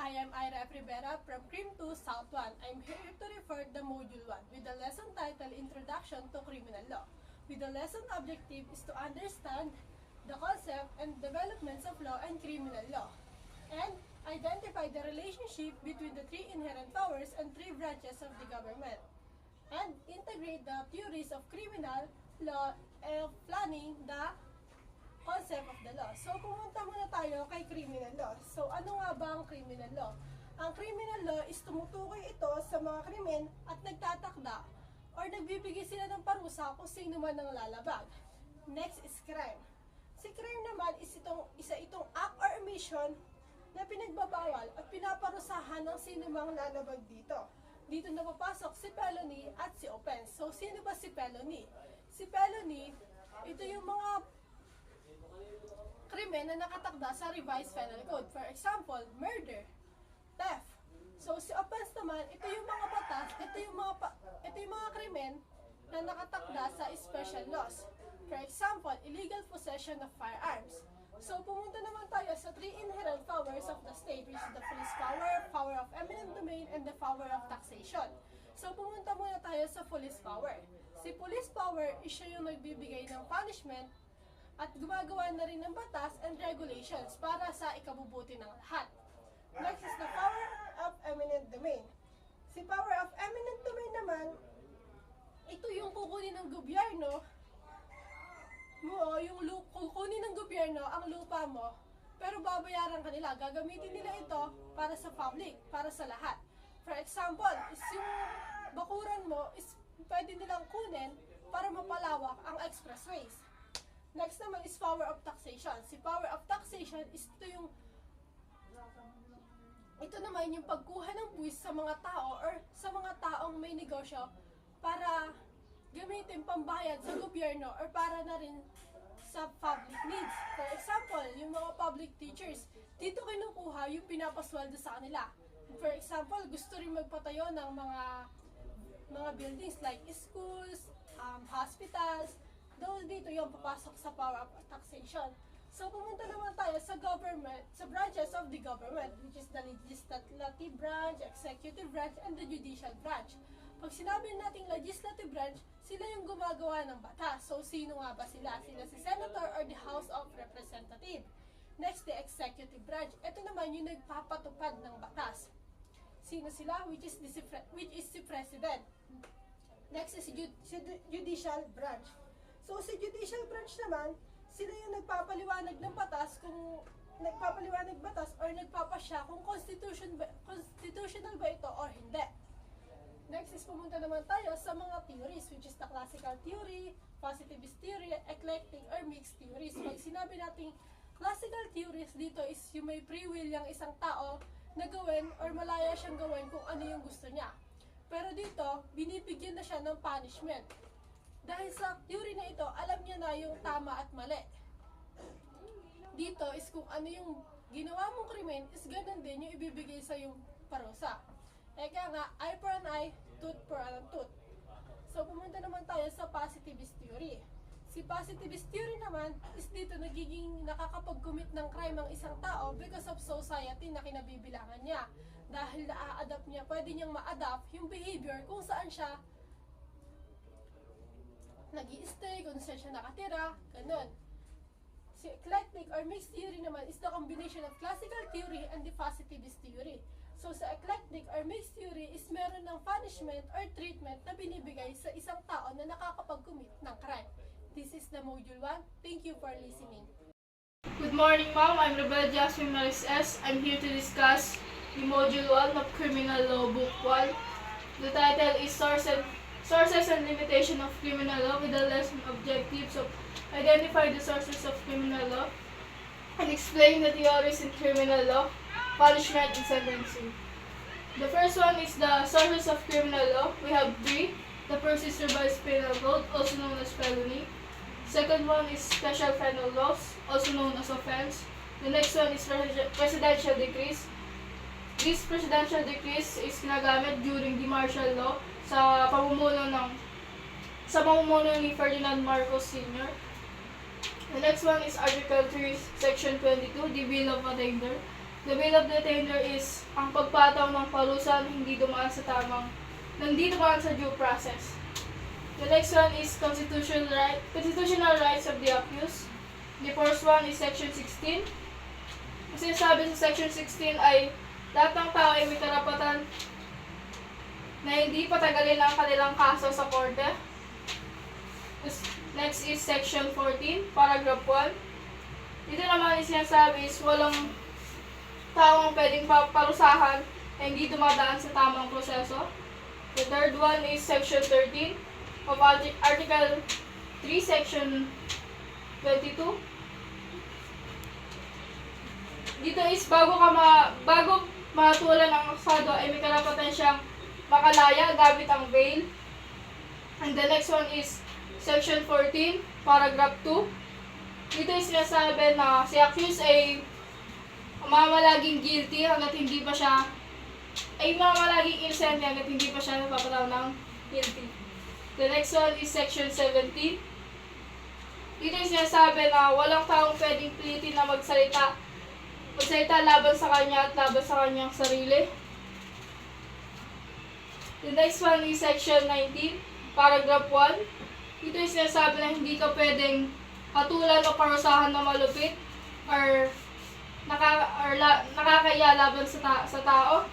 I am Ira F. Rivera from CRIM 2 South 1. I'm here to refer the Module 1 with the lesson titled Introduction to Criminal Law. With the lesson objective is to understand the concept and developments of law and criminal law, and identify the relationship between the three inherent powers and three branches of the government, and integrate the theories of criminal law and planning the concept of the law. So, pumunta muna tayo kay criminal law. So, ano nga ba ang criminal law? Ang criminal law is tumutukoy ito sa mga krimen at nagtatakda or nagbibigay sila ng parusa kung sino man ang lalabag. Next is crime. Si crime naman is itong act or omission na pinagbabawal at pinaparusahan ng sino mang lalabag dito. Dito na papasok si felony at si offense. So, sino ba si felony? Si felony, ito yung mga krimen na nakatakda sa Revised Penal Code. For example, murder, theft. So, si offense naman, ito yung mga batas, ito yung mga krimen na nakatakda sa special laws. For example, illegal possession of firearms. So, pumunta naman tayo sa three inherent powers of the state, which is the police power, power of eminent domain, and the power of taxation. So, pumunta muna tayo sa police power. Si police power is siya yung nagbibigay ng punishment at gumagawa na rin ng batas and regulations para sa ikabubuti ng lahat. Next is the power of eminent domain. Si power of eminent domain naman, ito yung kukunin ng gobyerno mo, kukunin ng gobyerno ang lupa mo, pero babayaran ka nila. Gagamitin nila ito para sa public, para sa lahat. For example, is yung bakuran mo is pwede nilang kunin para mapalawak ang expressways. Next naman is power of taxation. Si power of taxation is ito naman yung pagkuha ng buwis sa mga tao or sa mga taong may negosyo para gamitin pambayad sa gobyerno or para na rin sa public needs. For example, yung mga public teachers, dito kinukuha yung pinapasweldo sa kanila. For example, gusto rin magpatayo ng mga buildings like schools, hospitals. Dito yung papasok sa power of taxation. So, pumunta naman tayo sa government, sa branches of the government, which is the legislative branch, executive branch, and the judicial branch. Pag sinabi nating legislative branch, sila yung gumagawa ng batas. So, sino nga ba sila? Sila si Senator or the House of Representative. Next, the executive branch. Ito naman yung nagpapatupad ng batas. Sino sila? Which is si President. Next is judicial branch. So, si judicial branch naman, sila yung nagpapaliwanag ng batas or nagpapasya kung constitutional ba ito or hindi. Next is pumunta naman tayo sa mga theories, which is the classical theory, positivist theory, eclectic or mixed theories. Pag sinabi natin classical theories, dito is yung may free will yung isang tao na gawin or malaya siyang gawin kung ano yung gusto niya. Pero dito, binibigyan na siya ng punishment. Dahil sa theory na ito, alam niya na yung tama at mali. Dito is kung ano yung ginawa mong krimen, is ganun din yung ibibigay sa yung parusa. Kaya nga, eye for an eye, tooth for a tooth. So, pumunta naman tayo sa positivist theory. Si positivist theory naman is dito nagiging nakakapag-commit ng crime ang isang tao because of society na kinabibilangan niya. Dahil na-adapt niya, pwede niyang ma-adapt yung behavior kung saan siya nag-i-stay, kung saan siya nakatira, ganun. Si eclectic or mixed theory naman is the combination of classical theory and the positivist theory. So, sa eclectic or mixed theory is meron ng punishment or treatment na binibigay sa isang tao na nakakapag-commit ng crime. This is the Module 1. Thank you for listening. Good morning, ma'am. I'm Rebel Jasmine Maris S. I'm here to discuss the Module 1 of Criminal Law Book 1. The title is Sources and Limitation of Criminal Law, with the lesson objectives of identify the sources of criminal law and explain the theories in criminal law, punishment, and sentencing. The first one is the sources of criminal law. We have three. The first is Revised Penal Code, also known as felony. Second one is Special Penal Laws, also known as offense. The next one is Presidential Decrees. This presidential decrees is ginagamit during the martial law sa pamumuno ni Ferdinand Marcos Sr. The next one is Article 3, Section 22, the Bill of Attainder. The will of the detainer is ang pagpataw ng parusa na hindi dumaan sa due process. The next one is constitutional rights of the accused. The first one is Section 16. Ang sinasabi sa Section 16 ay lahat ng tao ay may karapatan na hindi patagalin ang kanilang kaso sa korte. Next is Section 14, Paragraph 1. Dito naman yung sinasabi is walang taong pwedeng parusahan na hindi dumadaan sa tamang proseso. The third one is Section 13 of Article 3, Section 22. Dito is bago matulan ang akusado ay may karapatan siyang makalaya gamit ang bail. And the next one is Section 14, Paragraph 2. Dito is sinasabi na si accused ay mamalaging guilty hanggat hindi pa siya mamalaging innocent hanggat hindi pa siya napapataw ng guilty. The next one is Section 17. Dito is sinasabi na walang taong pwedeng pilitin na magsalita laban sa kanya at laban sa kanyang sarili. The next one is Section 19, Paragraph 1. Dito is sinasabi na hindi ka pwedeng hatulan o parusahan na malupit or nakakaya laban sa tao.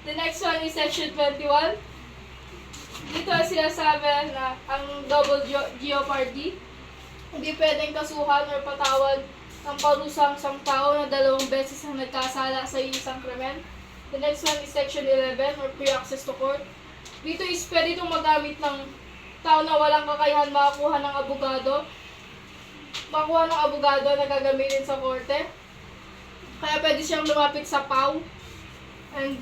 The next one is Section 21. Dito ay sinasabi na ang double jeopardy. Hindi pwedeng kasuhan or patawan ng parusang isang tao na 2 beses ang nagkasala sa isang krimen. The next one is Section 11 or pre-access to court. Dito is pwede itong magamit ng tao na walang kakayahan makakuha ng abogado na gagamitin sa korte. Kaya pwede siyang lumapit sa PAW. And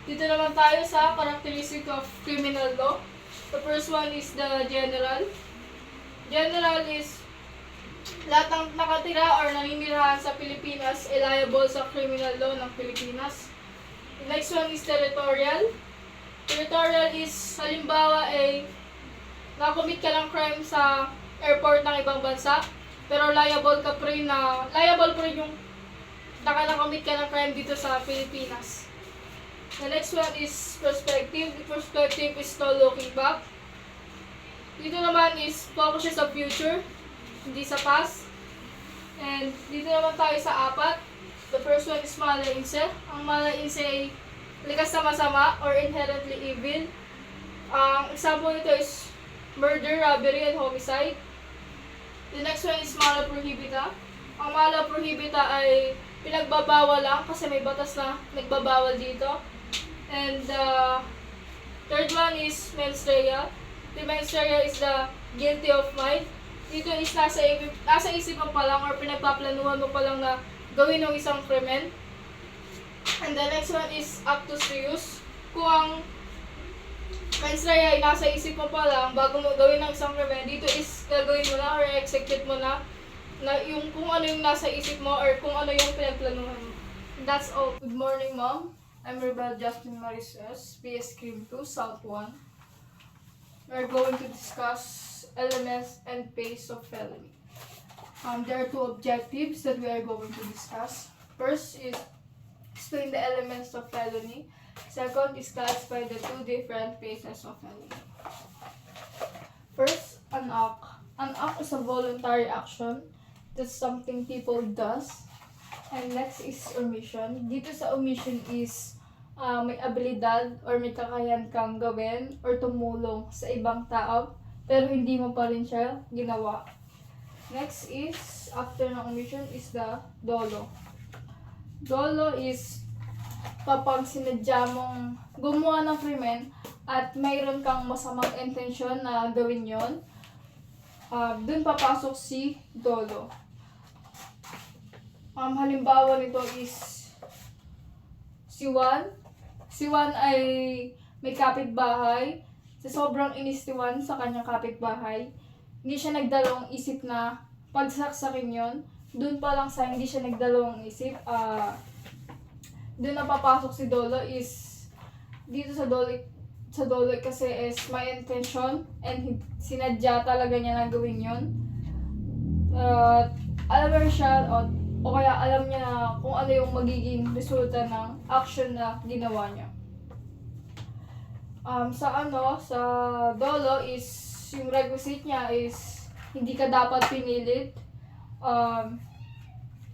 dito naman tayo sa characteristic of criminal law. The first one is the general. General is lahat ng nakatira or naninirahan sa Pilipinas ay liable sa criminal law ng Pilipinas. The next one is territorial. Territorial is halimbawa ay nakomit ka ng crime sa airport ng ibang bansa, pero liable pa rin yung nakomit ka ng crime dito sa Pilipinas. The next one is perspective. The perspective is no looking back. Dito naman is focus sa future, hindi sa past. And dito naman tayo sa 4. The first one is malainse. Ang malainse ay likas na masama or inherently evil. Ang example nito is murder, robbery, and homicide. The next one is mala prohibita. Ang mala prohibita ay pinagbabawal lang kasi may batas na nagbabawal dito. And the third one is mens rea. The mens rea is the guilty of mind. Dito is nasa isip mo pa lang or pinagpaplanuhan mo pa lang na gawin ng isang krimen. And the next one is actus reus. Kung ang mens rea ay nasa isip mo pa lang bago mo gawin ng isang krimen, dito is gagawin mo na or execute mo na yung kung ano yung nasa isip mo or kung ano yung pinagplanuhan mo. That's all. Good morning, Mom. I'm Rebel Justin Marises, PS Cream 2, South 1. We're going to discuss elements and pace of felony. There are 2 objectives that we are going to discuss. First is explain the elements of felony. Second is classify the 2 different phases of felony. First, an act. An act is a voluntary action. That's something people does. And next is omission. Dito sa omission is may abilidad or may kakayahan kang gawin or tumulong sa ibang tao pero hindi mo pa rin siya ginawa. Next is, after ng omission, is the dolo. Dolo is kapag sinadya mong gumawa ng krimen at mayroon kang masamang intensyon na gawin yon, dun papasok si dolo. Halimbawa nito is si Juan. Si Juan ay may kapitbahay. Sa sobrang inis ni Juan sa kanyang kapitbahay, hindi siya nagdalawang isip na pagsaksakin yon. Doon pa lang sa hindi siya nagdalawang isip, doon na papasok si dolo is, dito sa dolo kasi is may intention and sinadya talaga niya na gawin yon. Alam mo siya, o kaya alam niya na kung ano yung magiging resulta ng action na ginawa niya. Sa dolo is yung requisite niya is hindi ka dapat pinilit,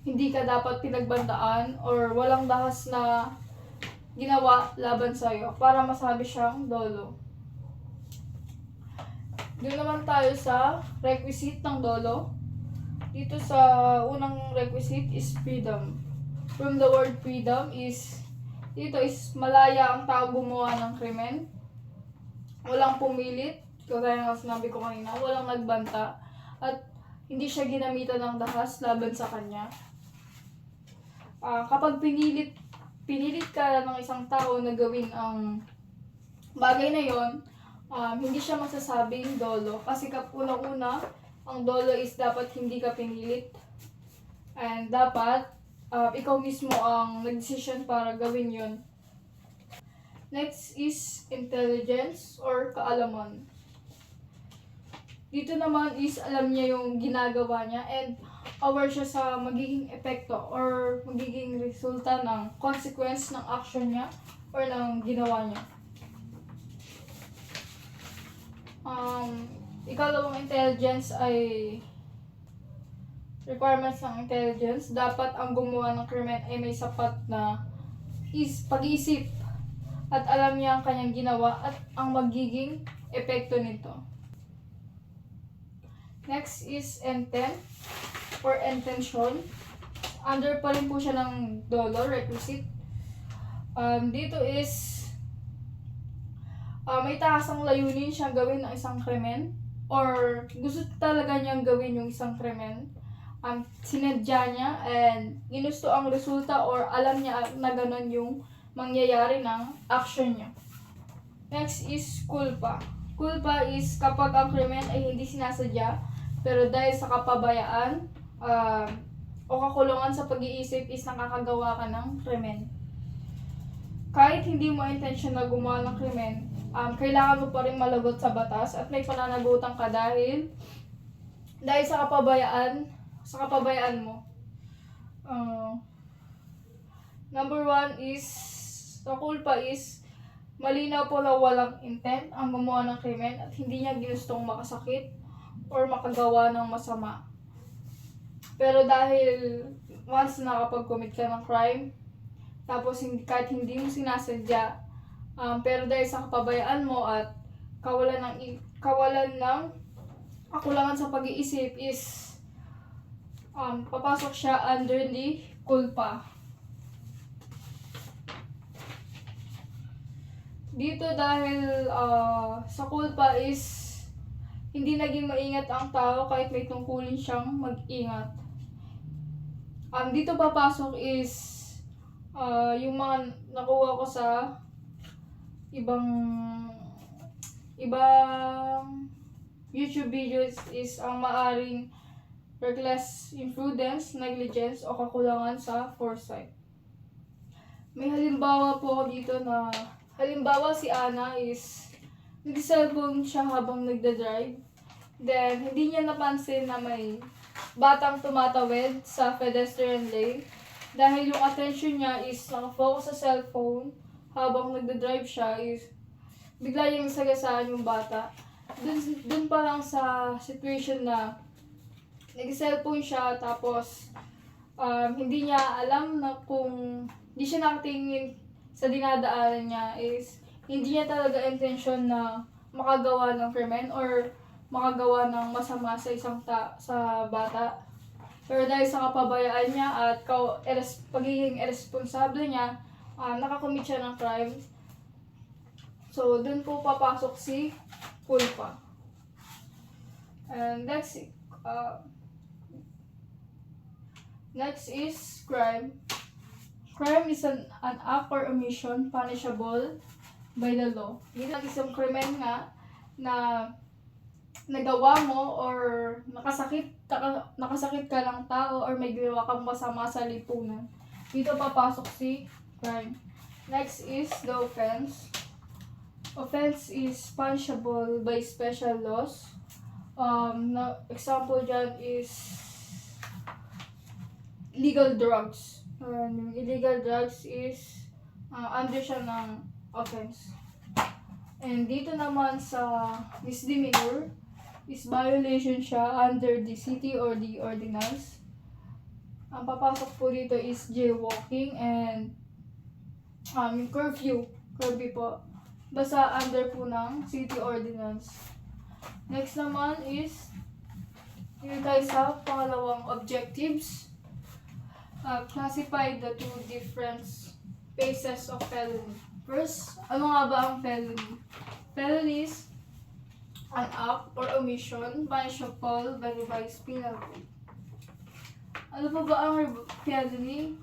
hindi ka dapat pinagbandaan, or walang dahas na ginawa laban sa'yo para masabi siyang dolo. Doon naman tayo sa requisite ng dolo. Dito sa unang requisite is freedom. From the word freedom is, dito is malaya ang tao gumawa ng krimen. Walang pumilit, kagaya ng sinabi ko kanina, walang nagbanta, at hindi siya ginamitan ng dahas laban sa kanya. Kapag pinilit ka ng isang tao na gawin ang bagay na yon, hindi siya masasabing dolo. Kasi unang-una, ang dolo is dapat hindi ka pinilit. And dapat, ikaw mismo ang nag-decision para gawin yon. Next is intelligence or kaalaman. Dito naman is alam niya yung ginagawa niya and aware siya sa magiging epekto or magiging resulta ng consequence ng action niya or ng ginawa niya. Ikalawang intelligence ay requirements ng intelligence. Dapat ang gumawa ng krimen ay may sapat na pag-iisip at alam niya ang kanyang ginawa at ang magiging epekto nito. Next is intent or intention. Under pa rin po siya ng dolo, requisite. Dito is may tahasang layunin siyang gawin ng isang krimen or gusto talaga niyang gawin yung isang krimen. Sinadya niya and ginusto ang resulta or alam niya na ganun yung mangyayari ng action niya. Next is culpa. Culpa is kapag ang krimen ay hindi sinasadya pero dahil sa kapabayaan o kakulungan sa pag-iisip is nakakagawa ka ng krimen. Kahit hindi mo intention na gumawa ng krimen, kailangan mo pa rin malagot sa batas at may pananagutan ka dahil sa kapabayaan mo. Number 1 is, sa culpa is, malinaw po na walang intent ang gumawa ng krimen at hindi niya ginustong makasakit or makagawa ng masama. Pero dahil once na nakapag-commit ka ng crime, tapos kahit hindi mo sinasadya, pero dahil sa kapabayaan mo at kawalan ng kakulangan sa pag-iisip is papasok siya under the culpa. Dito dahil sa culpa is hindi naging maingat ang tao kahit may tungkulin siyang mag-ingat. Dito papasok is yung mga nakuha ko sa ibang YouTube videos is ang maaring reckless imprudence, negligence o kakulangan sa foresight. May halimbawa po ako dito na si Ana is nag-cellphone siya habang nagda-drive. Then, hindi niya napansin na may batang tumatawid sa pedestrian lane. Dahil yung attention niya is nakafocus sa cellphone habang nagda-drive siya is bigla niyang sagasaan yung bata. Dun pa lang sa situation na nag-cellphone siya tapos hindi niya alam na kung hindi siya nakatingin sa dinadaanan niya is hindi niya talaga intention na makagawa ng krimen or makagawa ng masama sa sa bata. Pero dahil sa kapabayaan niya at pagiging irresponsible niya, nakakommit siya ng crime. So, dun po papasok si culpa. And next is crime. Crime is an act or omission punishable by the law. Dito isang krimen nga na nagawa mo or nakasakit ka ng tao or may ginawa kang masama sa lipunan. Dito papasok si crime. Next is the offense. Offense is punishable by special laws. Example dyan is legal drugs. Yung illegal drugs is under siya ng offense. And dito naman sa misdemeanor is violation siya under the city or the ordinance. Ang papasok po dito is jaywalking and curfew po. Basta under po ng city ordinance. Next naman is yun tayo sa pangalawang objectives. Classify the two different phases of felony. First, ano nga ba ang felony? Felony is an act or omission punishable by revised penal code. Ano pa ba ang felony?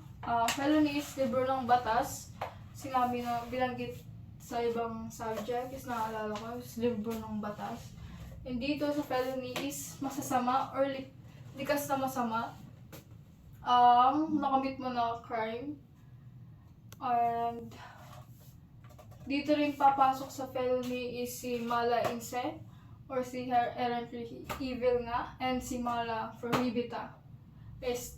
Felony is libro ng batas. Sinabi na binanggit sa ibang subject is naalala ko, is libro ng batas. And dito sa felony is masasama or likas na masama ang nakamit mo na crime. And dito rin papasok sa felony is si mala inse or si errantly evil nga and si mala prohibita.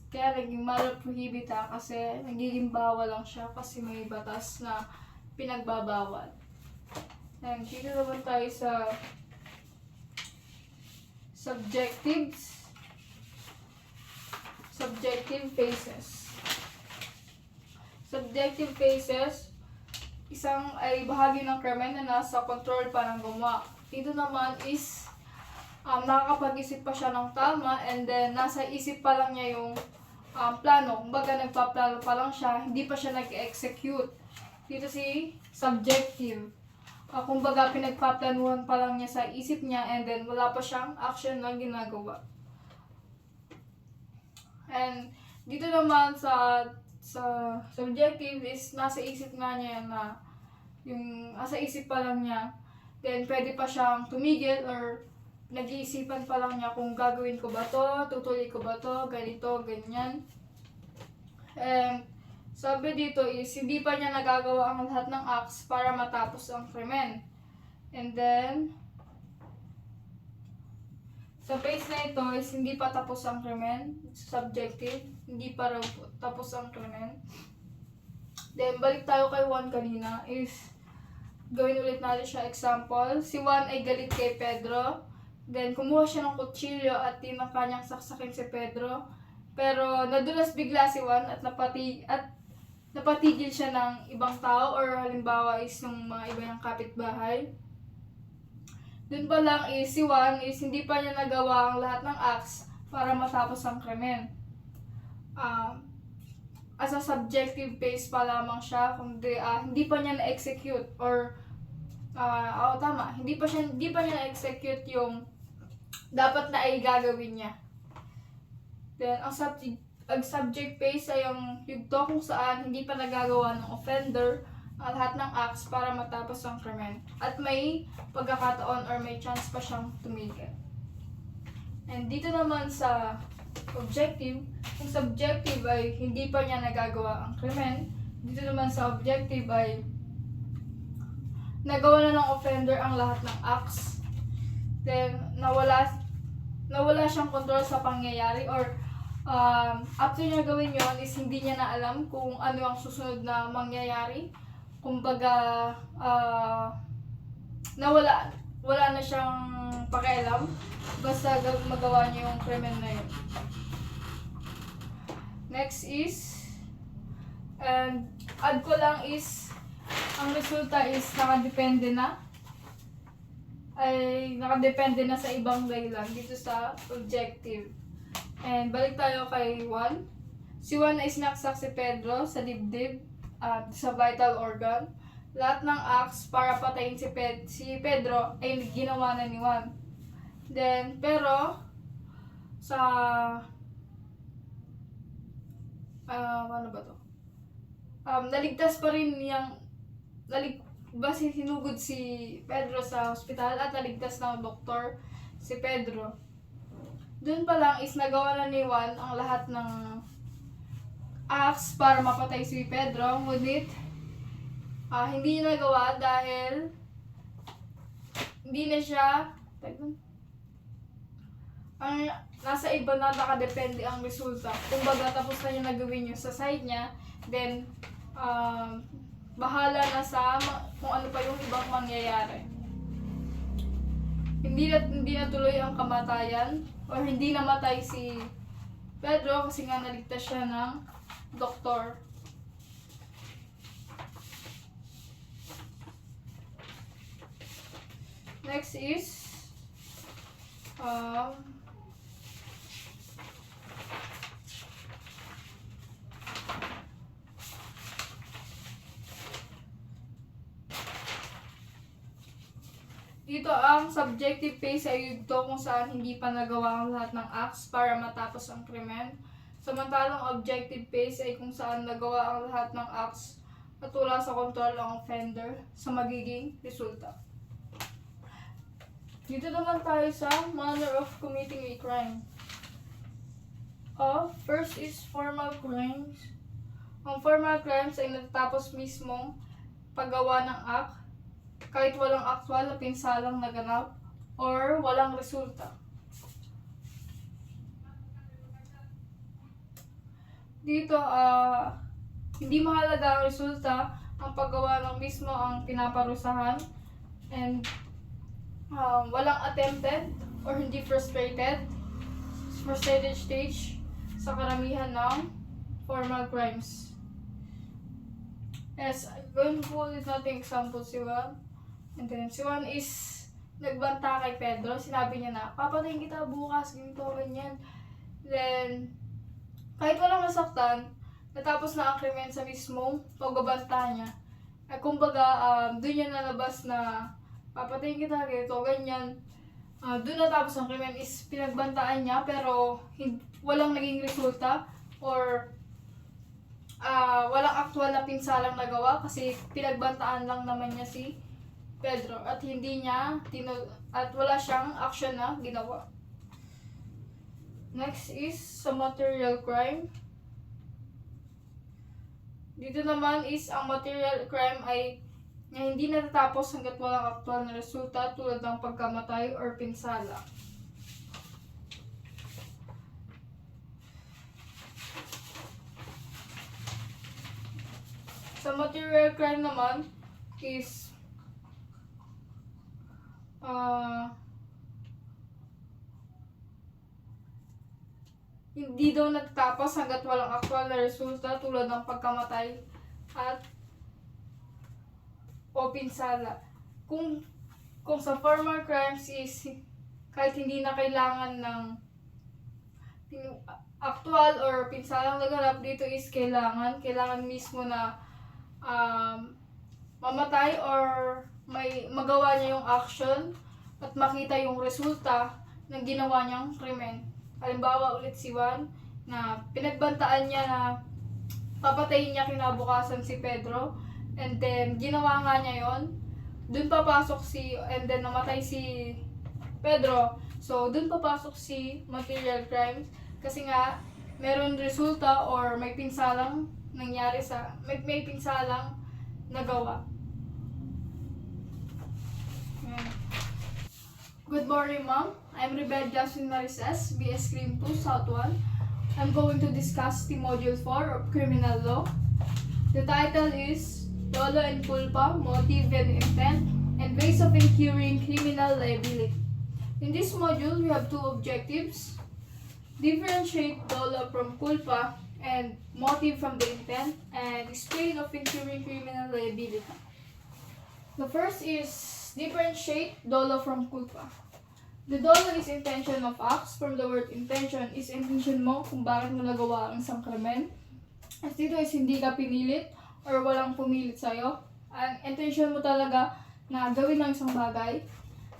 Kaya naging mala prohibita kasi nagiging bawal lang siya kasi may batas na pinagbabawal. And dito naman tayo sa subjective phases. Subjective phases, isang ay bahagi ng krimen na nasa control pa ng gumawa. Dito naman is nakakapag-isip pa siya ng tama and then nasa isip pa lang niya yung plano. Kumbaga nagpaplano pa lang siya, hindi pa siya nag-execute. Dito si subjective. Kumbaga pinagpaplanuhan pa lang niya sa isip niya and then wala pa siyang action na ginagawa. And dito naman sa subjective is nasa isip nga niya na yung nasa isip pa lang niya, then pwede pa siyang tumigil or nag-iisipan pa lang niya kung gagawin ko ba to, tutuloy ko ba to, ganito, ganyan. And sabi dito is hindi pa niya nagagawa ang lahat ng acts para matapos ang krimen. And then sa phase na ito is hindi pa tapos ang krimen, subjective, hindi pa raw tapos ang krimen. Then balik tayo kay Juan kanina is gawin ulit natin siya example. Si Juan ay galit kay Pedro. Then kumuha siya ng kutsilyo at tinangka niyang saksakin si Pedro. Pero nadulas bigla si Juan at napatigil siya ng ibang tao or halimbawa is yung mga iba ng kapitbahay. Dun pa lang is si Juan is hindi pa niya nagawa ang lahat ng acts para matapos ang krimen. As a subjective phase pa lamang siya, kundi hindi pa niya na-execute or hindi pa niya na-execute yung dapat na ay gagawin niya. Then ang subject phase ay yung yugto kung saan hindi pa nagagawa ng offender ang lahat ng acts para matapos ang krimen at may pagkakataon or may chance pa siyang tumigil. And dito naman sa objective, kung subjective ay hindi pa niya nagagawa ang krimen, dito naman sa objective ay nagawa na ng offender ang lahat ng acts, then nawala siyang control sa pangyayari or after niya gawin yon is hindi niya na alam kung ano ang susunod na mangyayari. Kumbaga wala na siyang pakialam basta magawa niya yung krimen na yun. Next is and add ko lang is ang resulta is nakadepende na sa ibang dahilan dito sa objective. And balik tayo kay Juan. Si Juan ay sinaksak si Pedro sa dibdib at sa vital organ. Lahat ng acts para patayin si Pedro ay ginawa na ni Juan. Then, pero sa ano ba to? Naligtas pa rin sinugod si Pedro sa ospital at naligtas ng doktor si Pedro. Doon pa lang is nagawa na ni Juan ang lahat ng acts para mapatay si Pedro, ngunit hindi niya nagawa dahil hindi na siya ang nasa iba na nakadepende ang resulta. Kumbaga, tapos na niya nagawin yung sa side niya, then, bahala na sa kung ano pa yung ibang mangyayari. Hindi na tuloy ang kamatayan, or hindi namatay si Pedro kasi nga naligtas siya ng doktor. Next is dito ang subjective phase ay ito kung saan hindi pa nagawa ang lahat ng acts para matapos ang krimen. Samantalang objective phase ay kung saan nagawa ang lahat ng acts at wala sa kontrol ang offender sa magiging resulta. Dito naman tayo sa manner of committing a crime. First is formal crimes. Ang formal crimes ay natatapos mismong paggawa ng act kahit walang aktwal na pinsalang naganap or walang resulta. Dito, hindi mahalaga ang resulta, ang paggawa ng mismo ang pinaparusahan, and walang attempted or hindi frustrated stage sa karamihan ng formal crimes. Yes, I'm going to pull it natin example si Juan. And then si Juan is nagbanta kay Pedro. Sinabi niya na, papatayin kita bukas, ganito, ganyan. Then, kahit walang nasaktan, natapos na ang krimen sa mismong pagbabanta niya. Kumbaga, doon niya nalabas na papatayin kita, ganito, ganyan. Doon natapos ang krimen is pinagbantaan niya pero walang naging resulta or walang aktwal na pinsalang nagawa kasi pinagbantaan lang naman niya si Pedro at hindi niya at wala siyang action na ginawa. Next is sa material crime. Dito naman is ang material crime ay na hindi natatapos hanggat walang aktwal na resulta tulad ng pagkamatay or pinsala. Sa material crime naman is hindi daw natatapos hanggat walang aktwal na resulta tulad ng pagkamatay at o pinsala. Kung sa formal crimes is kahit hindi na kailangan ng aktwal or pinsalang naganap, dito is kailangan mismo na mamatay or may magawa niya yung action at makita yung resulta ng ginawa niyang krimen. Halimbawa ulit si Juan na pinagbantaan niya na papatayin niya kinabukasan si Pedro, and then ginawa nga niya yon. Dun papasok and then namatay si Pedro. So dun papasok si material crimes kasi nga meron resulta or may pinsalang nangyari may pinsalang nagawa. Good morning, Ma'am. I'm Rebel Jasmine Marices, BS Cream 2, South 1. I'm going to discuss the Module 4 of Criminal Law. The title is Dolo and Culpa, Motive and Intent, and Ways of Incurring Criminal Liability. In this module, we have two objectives. Differentiate dolo from culpa and motive from the intent, and explain of incurring criminal liability. The first is differentiate dolo from culpa. The dolo is intention of acts. From the word intention is intention mo kung bakit mo nagawa ang isang krimen. As dito is hindi ka pinilit or walang pumilit sa'yo. Ang intention mo talaga na gawin ang isang bagay.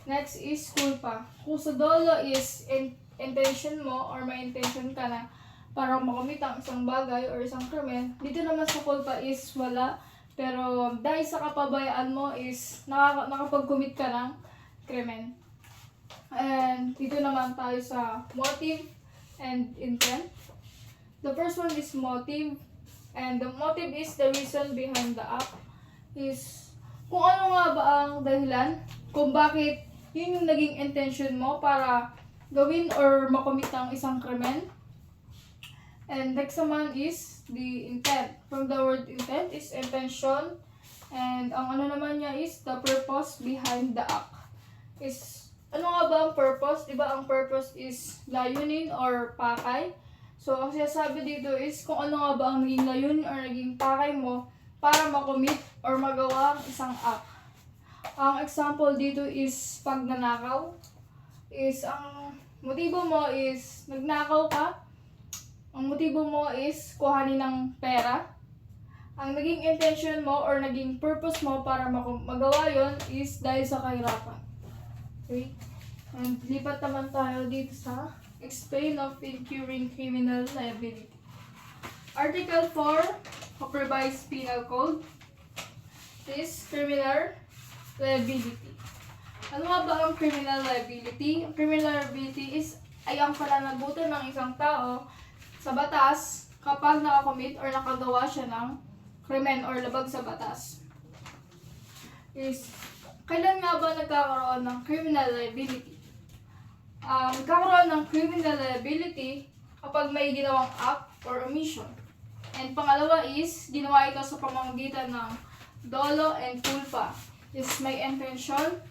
Next is culpa. Kung sa dolo is intention mo or may intention ka na para makamit ang isang bagay or isang krimen, dito naman sa culpa is wala. Pero dahil sa kapabayaan mo is nakapag-commit ka ng krimen. And dito naman tayo sa motive and intent. The first one is motive. And the motive is the reason behind the act. Is kung ano nga ba ang dahilan kung bakit yun yung naging intention mo para gawin or makomit ang isang krimen. And next naman is the intent. From the word intent is intention. And ang ano naman niya is the purpose behind the act. Is, ano nga ba ang purpose? Diba ang purpose is layunin or pakay? So, ang sinasabi dito is kung ano nga ba ang naging layunin or naging pakay mo para makomit or magawa ang isang act. Ang example dito is pagnanakaw. Is ang motibo mo is nagnakaw ka. Ang motibo mo is kuhanin ng pera. Ang naging intention mo or naging purpose mo para magawa yon is dahil sa kahirapan. Okay? And lipat naman tayo dito sa explain of incurring criminal liability. Article 4 of Revised Penal Code is criminal liability. Ano nga ba ang criminal liability? Ang criminal liability ay ang pananagutan ng isang tao sa batas kapag nakakomit or nakagawa siya ng krimen or labag sa batas. Kailan nga ba nagkakaroon ng criminal liability? Nagkakaroon ng criminal liability kapag may ginawang act or omission. And pangalawa is, ginawa ito sa pamamagitan ng dolo and culpa. Is may intention.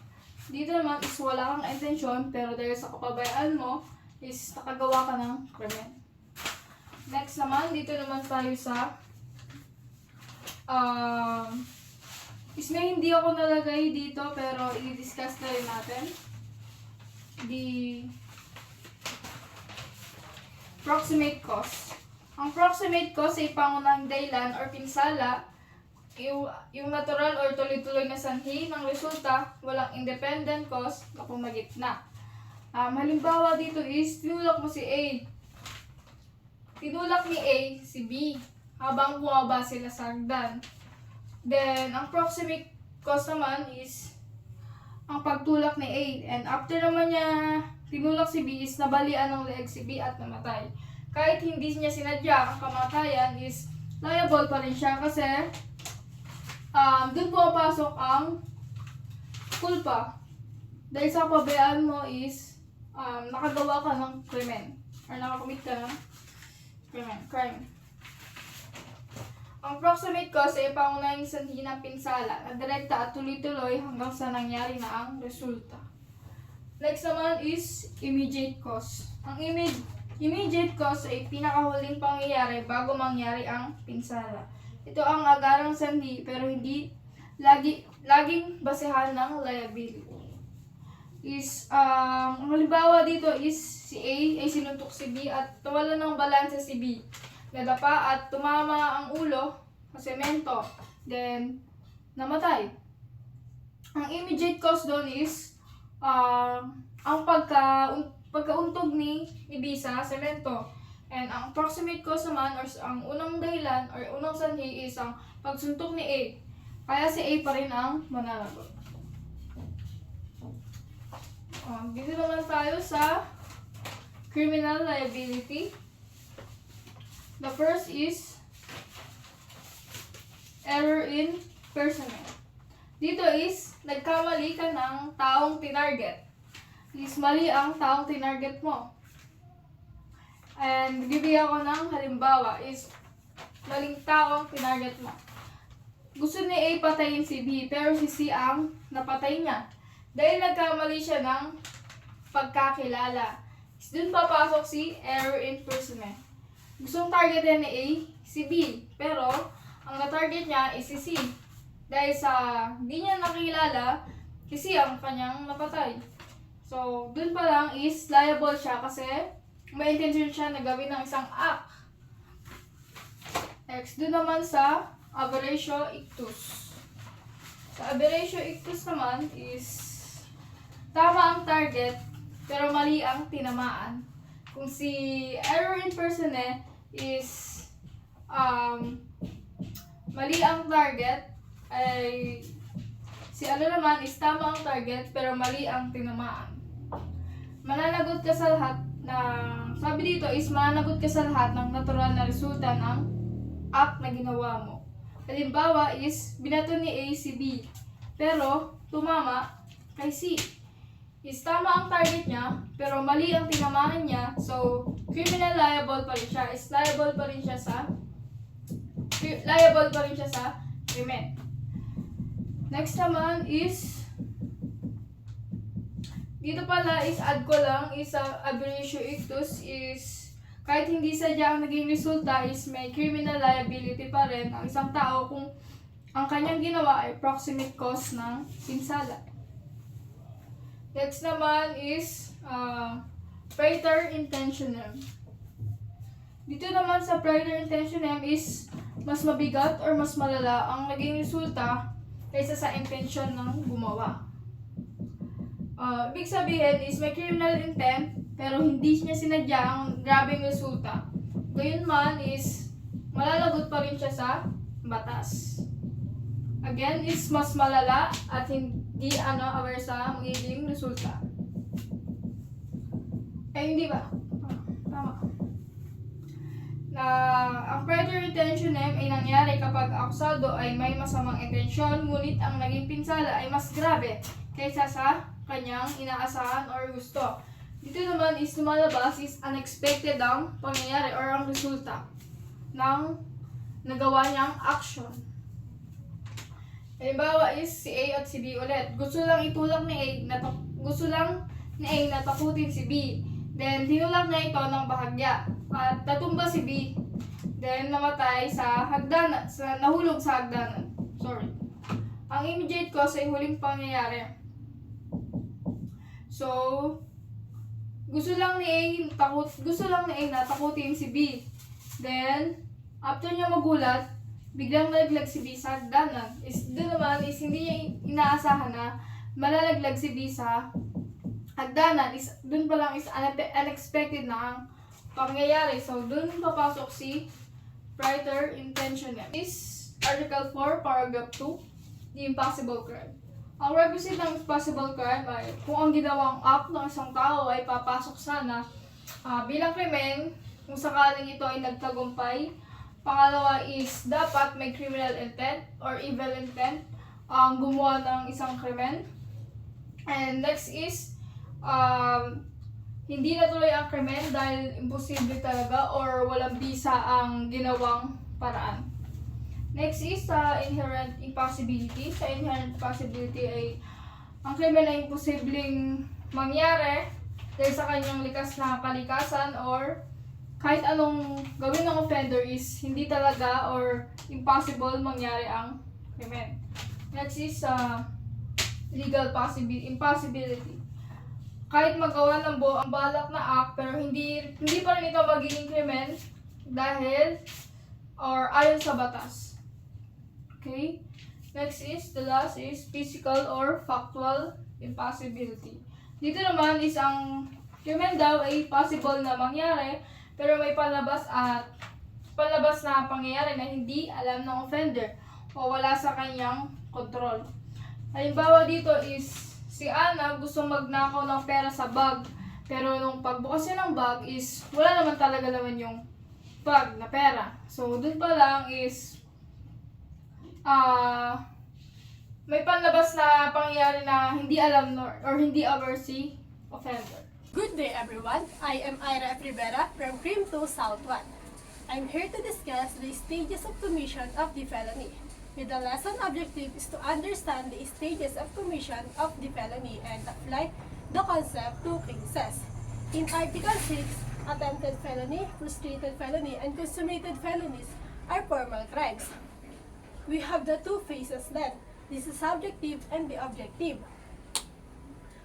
Dito naman is wala kang intention, pero dahil sa kapabayaan mo, is nakagawa ka ng krimen. Next naman, dito naman tayo sa may hindi ako nalagay dito pero i-discuss na rin natin. The proximate cause. Ang proximate cause ay pangunahing dahilan or pinsala, yung natural or tuloy-tuloy na sanhi ng resulta, walang independent cause na pumagitna. Halimbawa dito is, tinulak mo si A. Tinulak ni A si B habang bumaba sila sa hagdan. Then, ang proximate cause naman is ang pagtulak ni A. And after naman niya tinulak si B is nabalian ng leeg si B at namatay. Kahit hindi niya sinadya ang kamatayan is liable pa rin siya kasi dun pumapasok ang kulpa. Dahil sa pabayaan mo is nakagawa ka ng krimen or nakakomit ka ng crime. Ang proximate cause ay pangunahing sanhi ng pinsala na direkta at tuloy-tuloy hanggang sa nangyari na ang resulta. Next naman is immediate cause. Ang immediate cause ay pinakahuling pangyayari bago mangyari ang pinsala. Ito ang agarang sanhi pero hindi laging basehan ng liability. Ang halimbawa dito is si A ay sinuntok si B at nawala ng balanse si B. Nadapa at tumama ang ulo sa semento. Then, namatay. Ang immediate cause doon is ang pagkauntog ni B sa semento. And ang proximate cause naman or ang unang dahilan or unang sanhi is ang pagsuntok ni A. Kaya si A pa rin ang mananagot. Dito naman tayo sa criminal liability. The first is error in personnel. Dito is nagkamali ka ng taong tinarget. Is mali ang taong tinarget mo. And bibigyan ko ng halimbawa is maling taong tinarget mo. Gusto ni A patayin si B pero si C ang napatay niya. Dahil nagkamali siya ng pagkakilala. Doon papasok si error in personnel. Gustong targetin ni A si B, pero ang na-target niya is si C. Dahil sa hindi niya nakilala, si C ang kanyang napatay. So, doon pa lang is liable siya kasi may intention siya na gawin ng isang act. Next, doon naman sa aberratio ictus. Sa aberratio ictus naman is tama ang target, pero mali ang tinamaan. Kung si error in personnel is mali ang target, ay si naman is tama ang target, pero mali ang tinamaan. Mananagot ka sa lahat sabi dito is mananagot ka sa lahat ng natural na resulta ng act na ginawa mo. Halimbawa is binato ni A si B, pero tumama kay C. is tama ang target niya, pero mali ang tinamaan niya, so criminal liable pa rin siya. Is liable pa rin siya sa krimen. Next naman is dito pala is add ko lang is ab initio ictus is kahit hindi sadya ang naging resulta is may criminal liability pa rin ang isang tao kung ang kanyang ginawa ay proximate cause ng pinsala. Next naman is praeter intentionem. Dito naman sa praeter intentionem is mas mabigat or mas malala ang naging resulta kaysa sa intention ng gumawa. Ibig sabihin is may criminal intent pero hindi niya sinadya ang grabeng resulta. Gayunman is malalagot pa rin siya sa batas. Again, is mas malala at hindi aware sa magiging resulta. Hindi ba? Tama. Na ang praeter intentionem ay nangyari kapag akusado ay may masamang intensyon ngunit ang naging pinsala ay mas grabe kaysa sa kanyang inaasahan or gusto. Dito naman is lumalabas is unexpected ang pangyayari or ang resulta ng nagawa niyang action. Halimbawa is si A at si B ulit. Gusto lang ni A na takutin si B. Then tinulak niya ito ng bahagya at natumba si B. Then namatay sa hagdanan, nahulog sa hagdanan. Sorry. Ang immediate cause ay huling pangyayari. So, gusto lang ni A na takutin si B. Then, after niya magulat, biglang nalaglag si B sa hagdanan. Doon naman is hindi niya inaasahan na malalaglag si B sa hagdanan. Doon pa lang is unexpected na ang pangyayari. So, doon papasok si praeter intentionem. Is Article 4, Paragraph 2, the impossible crime. Ang requisite ng possible crime ay kung ang ginawang act ng isang tao ay papasok sana bilang krimen kung sakaling ito ay nagtagumpay. Pangalawa is dapat may criminal intent or evil intent ang gumawa ng isang krimen. And next is hindi natuloy ang krimen dahil imposible talaga or walang bisa ang ginawang paraan. Next is inherent impossibility. Sa inherent impossibility ay ang krimen ay imposibleng mangyari dahil sa kanyang likas na kalikasan or kahit anong gawin ng offender is hindi talaga or impossible mangyari ang krimen. Next is legal impossibility. Kahit magawa ng buo ang balak na act pero hindi pa rin ito magiging krimen dahil or ayon sa batas. Okay? Next is, the last is physical or factual impossibility. Dito naman is ang krimen daw ay possible na mangyari pero may palabas na pangyayari na hindi alam ng offender o wala sa kanyang kontrol. Halimbawa dito is si Ana gusto magnakaw ng pera sa bag pero nung pagbukas niya ng bag is wala naman talaga naman yung bag na pera. So dun pa lang is may panlabas na pangyayari na hindi alam or hindi aware si offender. Good day everyone, I am Ira F. Rivera from CRIM 2 South 1. I'm here to discuss the stages of commission of the felony. With the lesson objective is to understand the stages of commission of the felony and apply the concept to cases. In Article 6, attempted felony, frustrated felony, and consummated felonies are formal crimes. We have the two phases then. This is subjective and the objective.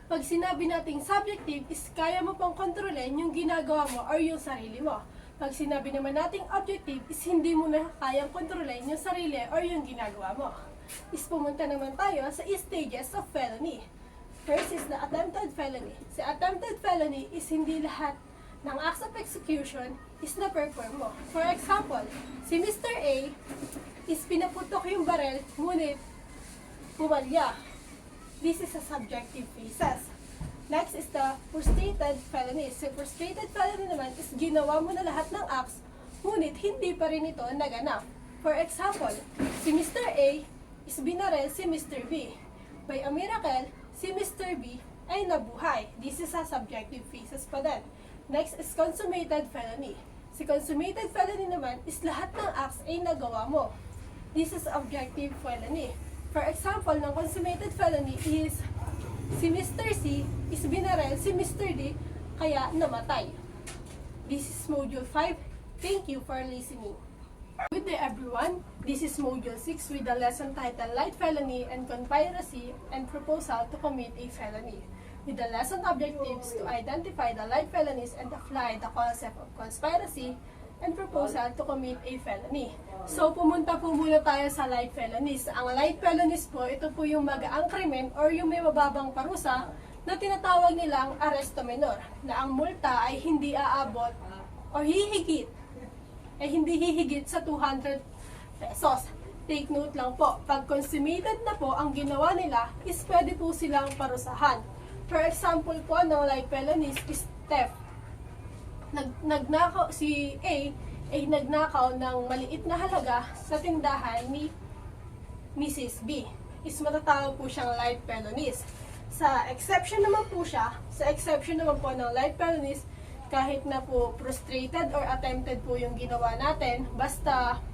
Pag sinabi nating subjective is kaya mo pang kontrolin yung ginagawa mo or yung sarili mo. Pag sinabi naman nating objective is hindi mo na kayang kontrolin yung sarili or yung ginagawa mo. Is pumunta naman tayo sa stages of felony. First is the attempted felony. Sa attempted felony is hindi lahat ng acts of execution is na-perform mo. For example, si Mr. A is pinaputok yung barel, ngunit pumalya. This is a subjective phases. Next is the frustrated felony. So, frustrated felony naman is ginawa mo na lahat ng acts, ngunit hindi pa rin ito naganap. For example, si Mr. A is binarel si Mr. B. By a miracle, si Mr. B ay nabuhay. This is a subjective phases pa din. Next is consummated felony. Si consummated felony naman is lahat ng acts ay nagawa mo. This is objective felony. For example, ng consummated felony is si Mr. C is binarel si Mr. D kaya namatay. This is Module 5. Thank you for listening. Good day everyone. This is Module 6 with the lesson titled Light Felony and Conspiracy and Proposal to Commit a Felony. With the lesson objectives to identify the light felonies and apply the concept of conspiracy and proposal to commit a felony. So, pumunta po muna tayo sa light felonies. Ang light felonies po, ito po yung magaang krimen or yung may mababang parusa na tinatawag nilang arresto menor, na ang multa ay hindi aabot o hihigit, ay hindi hihigit sa 200 pesos. Take note lang po, pag consummated na po ang ginawa nila, is pwede po silang parusahan. For example po, ng light felonies is theft. Nagnakaw, si A ay nagnakaw ng maliit na halaga sa tindahan ni Mrs. B. Is matatawag po siyang light felonies. Sa exception naman po ng light felonies, kahit na po frustrated or attempted po yung ginawa natin, basta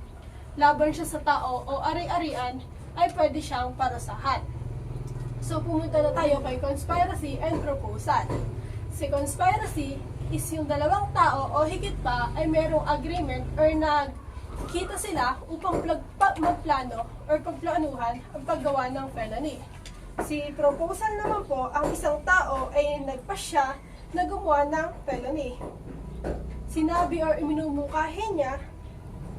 laban siya sa tao o ari-arian, ay pwede siyang parusahan. So, pumunta na tayo kay conspiracy and proposal. Si conspiracy is yung dalawang tao o higit pa ay merong agreement or nagkita sila upang magplano or pagplanuhan ang paggawa ng felony. Si proposal naman po, ang isang tao ay nagpasya na gumawa ng felony. Sinabi or iminumungkahi niya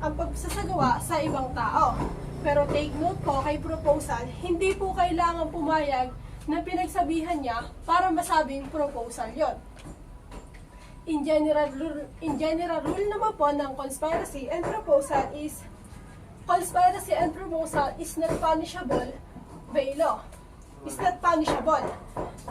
ang pagsasagawa sa ibang tao. Pero take note po kay proposal, hindi po kailangan pumayag na pinagsabihan niya para masabing proposal yon. In general rule naman po ng conspiracy and proposal is not punishable by law. Is not punishable.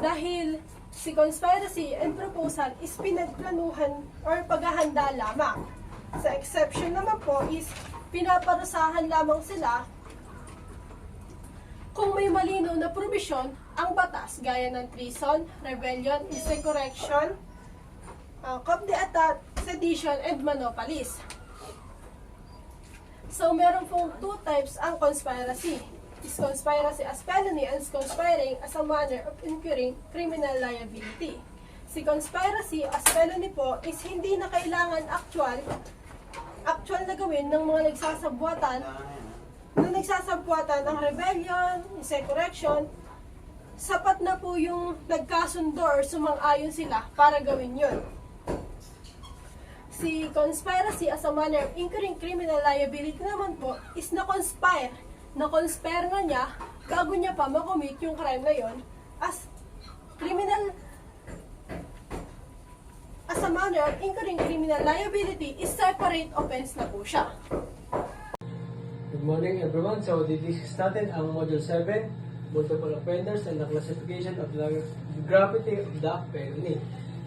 Dahil si conspiracy and proposal is pinagplanuhan or paghahanda lamang. Sa exception naman po is pinaparusahan lamang sila kung may malinaw na probisyon ang batas gaya ng treason, rebellion, insurrection, coup d'etat, sedition, and monopolies. So, meron pong two types ang conspiracy. Is conspiracy as felony and conspiring as a manner of incurring criminal liability. Si conspiracy as felony po is hindi na kailangan actual na gawin ng mga nagsasabwatan ng rebellion, insurrection. Sapat na po yung nagkasundo or sumang-ayon sila para gawin yun. Si conspiracy as a manner of incurring criminal liability naman po is na-conspire nga niya bago niya pa makomit yung crime na yun as a manner of incurring criminal liability is separate offense na po siya. Good morning everyone. So this started ang Module 7, Multiple Offenders and the Classification of the Gravity of the Felony.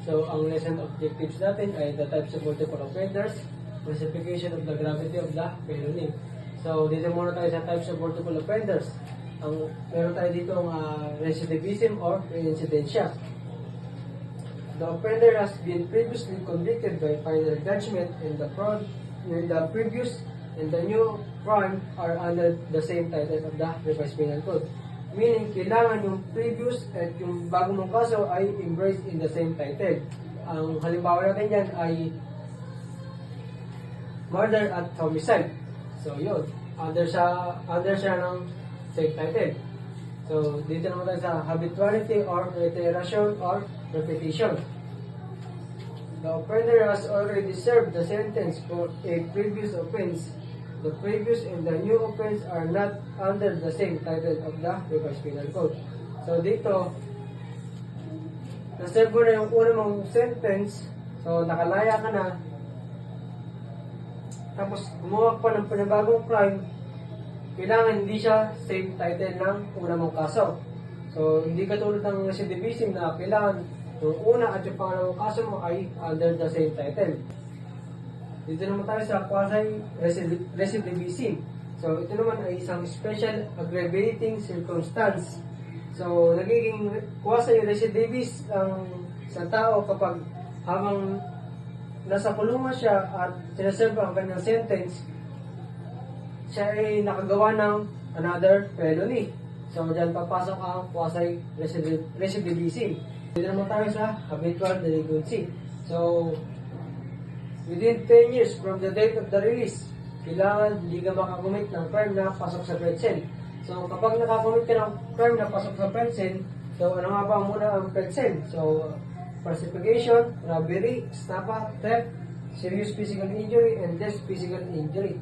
So ang lesson objectives natin ay the types of multiple offenders, classification of the gravity of the felony. So dito muna tayo sa types of multiple offenders. Meron tayo dito ang recidivism or reincidentia. The offender has been previously convicted by final judgment and the previous and the new crime are under the same title of the Revised Penal Code. Meaning, kailangan yung previous at yung bago mong kaso ay embraced in the same title. Ang halimbawa natin dyan ay murder at homicide. So, yun. Under siya ng same title. So, dito naman tayo sa habituality or reiteration or repetition. The offender has already served the sentence for a previous offense. The previous and the new offense are not under the same title of the Revised Penal Code. So, dito, na-serve mo na yung una mong sentence. So, nakalaya ka na. Tapos, gumawa pa ng panibagong crime. Kailangan hindi siya same title ng una mong kaso. So, hindi katulad ng recidivism na kailangan yung una at yung pangalawang kaso mo ay under the same title. Dito naman tayo sa quasi-recidivism. So, ito naman ay isang special aggravating circumstance. So, nagiging quasi-recidivist ang sa tao kapag habang nasa kulungan siya at sinaserve ang kanyang sentence, siya ay nakagawa ng another felony. So, dyan papasok ang quasi-recidivism. Dito naman tayo sa habitual delinquency. So, within 10 years from the date of the release, kailangan hindi ka makakomit ng crime na pasok sa pretzel. So, kapag nakakomit ka ng crime na pasok sa pretzel, so ano nga ba muna ang pretzel? So, falsification, robbery, estafa, theft, serious physical injury, and death physical injury.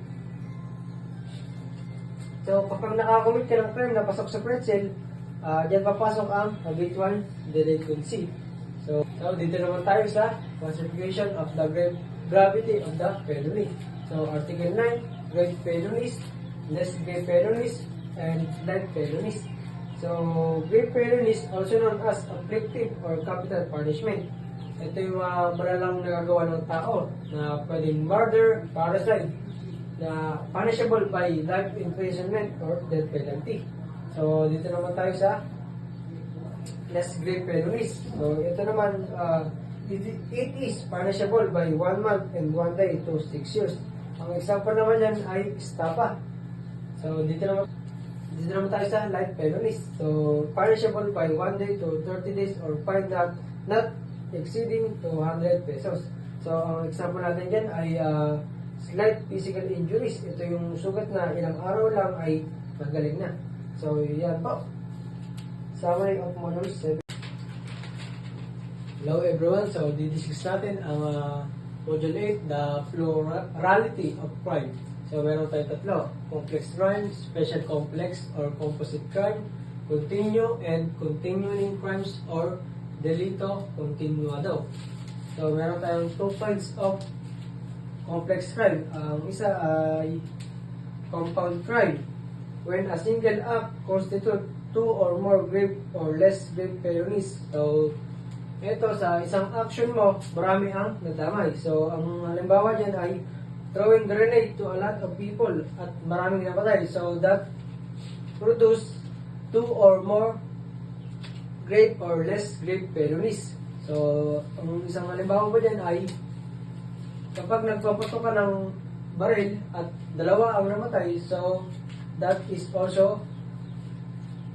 So, kapag nakakomit ka ng crime na pasok sa pretzel, dyan papasok ang habitual delinquency. So, dito naman tayo sa classification of the gravity of the felony. So, Article 9, grave felonies, less grave felonies, and light felonies. So, grave felonies, also known as afflictive or capital punishment. Ito yung malalang nagagawa ng tao na pwedeng murder, parricide, na punishable by life imprisonment or death penalty. So, dito naman tayo sa less grave felonies. So, ito naman, it is punishable by 1 month and 1 day to 6 years. Ang example naman yan ay estafa. So, dito naman tayo sa light felonies. So, punishable by 1 day to 30 days or fine not exceeding 200 pesos. So, ang example natin dyan ay slight physical injuries. Ito yung sugat na ilang araw lang ay magaling na. So, yan po. Summary of Module 7. Hello everyone. So, didiscuss natin ang Module 8, the plurality of crime. So, meron tayo tatlo. Complex crime, special complex or composite crime, continue and continuing crimes or delito continuado. So, meron tayong 2 kinds of complex crime. Ang isa ay compound crime, when a single act constitutes 2 or more grave or less grave felonies. So, ito sa isang action mo, marami ang nadamay. So, ang halimbawa dyan ay throwing grenade to a lot of people at maraming napatay. So, that produce 2 or more grave or less grave felonies. So, ang isang halimbawa pa dyan ay kapag nagpapatok ka ng baril at dalawa ang namatay, so that is also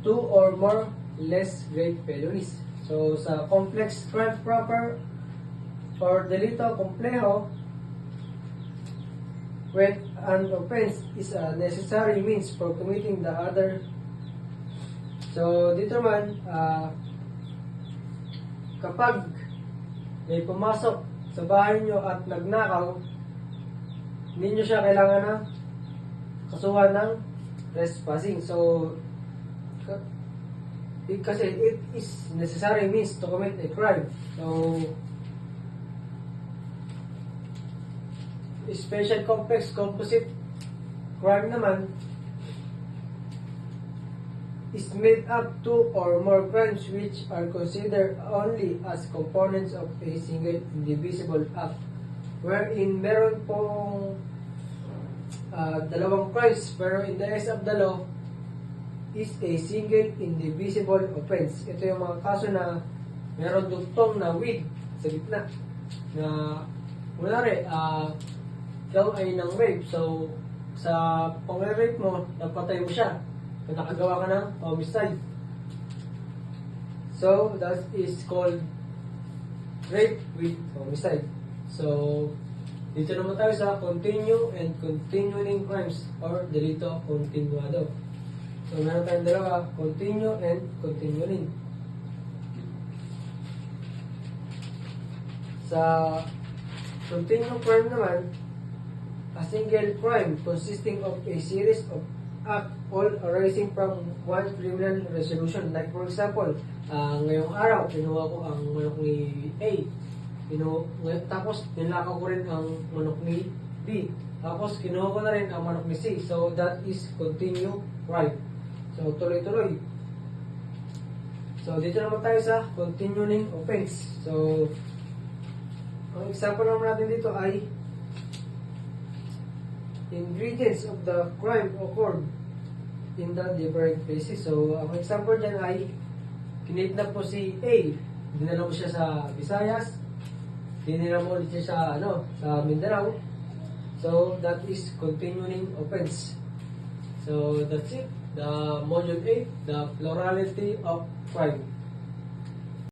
2 or more less grave felonies. So, sa complex crime proper or delito kompleho, when an offense is a necessary means for committing the other. So, dito naman, kapag may pumasok sa bahay nyo at nagnakaw, hindi nyo siya kailangan ng kasuhan ng trespassing. So, kasi it is necessary means to commit a crime. So, special complex composite crime naman is made up 2 or more crimes which are considered only as components of a single indivisible act, wherein meron pong dalawang crimes pero in the eyes of the law is a single indivisible offense. Ito yung mga kaso na meron dugtong na wig sa gitna na kunwari ikaw ay nang rape, so sa pang-rape mo napatay mo siya, nakagawa ka ng homicide. So, that is called rape with homicide. So, dito naman tayo sa continue and continuing crimes or delito continuado. So, meron tayong dalawa, continue and continuing. Sa continuing crime naman, a single crime consisting of a series of act all arising from one criminal resolution. Like for example, ngayong araw, kinuha ko ang manok ni A. Tapos, nilakaw ko rin ang manok ni B. Tapos, kinuha ko na rin ang manok ni C. So, that is continue crime. So, tuloy-tuloy. So, dito naman tayo sa continuing offense. So, ang example naman natin dito ay ingredients of the crime occurred in the different places. So, ang example dyan ay kinidnap po si A. Dinala mo siya sa Visayas. Dinala mo ulit siya sa, sa Mindanao. So, that is continuing offense. So, that's it. The module 8, the plurality of crime.